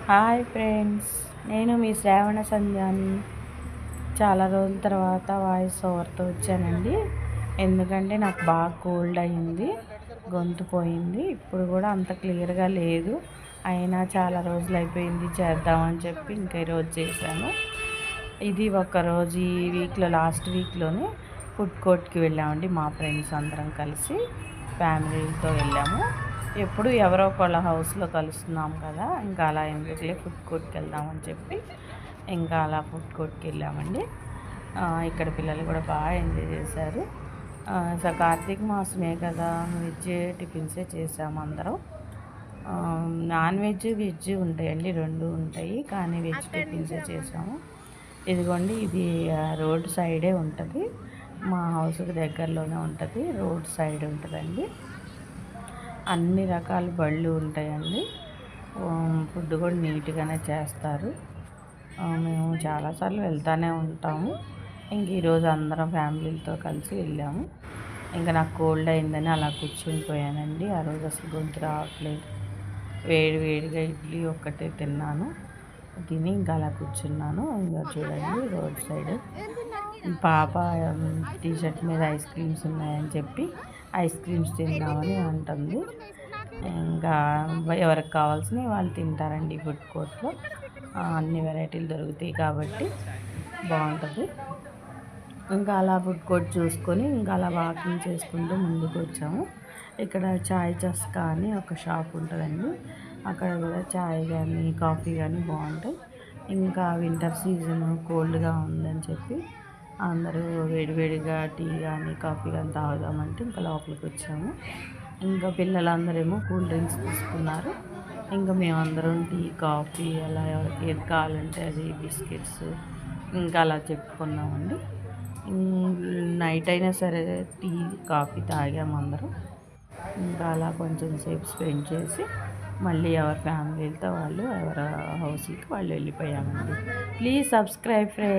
Hi friends, నేను మీ శ్రావణ సంధ్యాని. చాలా రోజుల తర్వాత వాయిస్ ఓవర్తో వచ్చానండి. ఎందుకంటే నాకు బాగా కోల్డ్ అయింది, గొంతు పోయింది. ఇప్పుడు కూడా అంత క్లియర్గా లేదు. అయినా చాలా రోజులు అయిపోయింది చేద్దామని చెప్పి ఇంకా ఈరోజు చేశాను. ఇది ఒకరోజు ఈ వీక్లో, లాస్ట్ వీక్లోనే ఫుడ్ కోర్ట్కి వెళ్ళామండి. మా ఫ్రెండ్స్ అందరం కలిసి ఫ్యామిలీతో వెళ్ళాము. ఎప్పుడు ఎవరో ఒకళ్ళ హౌస్లో కలుస్తున్నాం కదా, ఇంకా అలా ఎందుకులే ఫుడ్ కోర్ట్కి వెళ్దామని చెప్పి ఇంకా అలా ఫుడ్ కోర్ట్కి వెళ్ళామండి. ఇక్కడ పిల్లలు కూడా బాగా ఎంజాయ్ చేశారు. సో కార్తీక మాసమే కదా, వెజ్ టిఫిన్సే చేసాము అందరం. నాన్ వెజ్, వెజ్ ఉంటాయండి, రెండు ఉంటాయి, కానీ వెజ్ టిఫిన్సే చేసాము. ఇదిగోండి, ఇది రోడ్ సైడే ఉంటుంది, మా హౌస్కి దగ్గరలోనే ఉంటుంది, రోడ్ సైడ్ ఉంటుందండి. అన్ని రకాల బళ్ళు ఉంటాయండి. ఫుడ్ కూడా నీట్గానే చేస్తారు. మేము చాలాసార్లు వెళ్తూనే ఉంటాము. ఇంక ఈరోజు అందరం ఫ్యామిలీలతో కలిసి వెళ్ళాము. ఇంకా నాకు కోల్డ్ అయిందని అలా కూర్చుని పోయానండి. ఆ రోజు అసలు గొంతు రావట్లేదు. వేడి వేడిగా ఇడ్లీ ఒక్కటే తిన్నాను. తిని ఇంకా అలా కూర్చున్నాను. ఇంకా చూడండి, రోడ్ సైడ్ పాప టీషర్ట్ మీద ఐస్ క్రీమ్స్ ఉన్నాయని చెప్పి ఐస్ క్రీమ్స్ తిందామని అంటుంది. ఇంకా ఎవరికి కావాల్సినవి వాళ్ళు తింటారండి. ఫుడ్ కోర్ట్లో అన్ని వెరైటీలు దొరుకుతాయి కాబట్టి బాగుంటుంది. ఇంకా అలా ఫుడ్ కోర్ట్ చూసుకొని ఇంకా అలా వాకింగ్ చేసుకుంటూ ముందుకు వచ్చాము. ఇక్కడ చాయ్ చస్కా అని ఒక షాప్ ఉంటుందండి. అక్కడ కూడా చాయ్ కానీ కాఫీ కానీ బాగుంటాయి. ఇంకా వింటర్ సీజన్ కోల్డ్గా ఉందని చెప్పి అందరూ వేడివేడిగా టీ కానీ కాఫీ కానీ తాగుదామంటే ఇంకా లోపలికి వచ్చాము. ఇంకా పిల్లలందరేమో కూల్ డ్రింక్స్ తీసుకున్నారు. ఇంకా మేమందరం టీ కాఫీ అలా ఎవరికి ఏది కావాలంటే అది, బిస్కెట్స్ ఇంకా అలా చెప్పుకున్నామండి. నైట్ అయినా సరే టీ కాఫీ తాగాము అందరం. ఇంకా అలా కొంచెం సేపు స్పెండ్ చేసి మళ్ళీ ఎవరి ఫ్యామిలీలతో వాళ్ళు ఎవరి హౌస్కి వాళ్ళు వెళ్ళిపోయామండి. Please subscribe friends.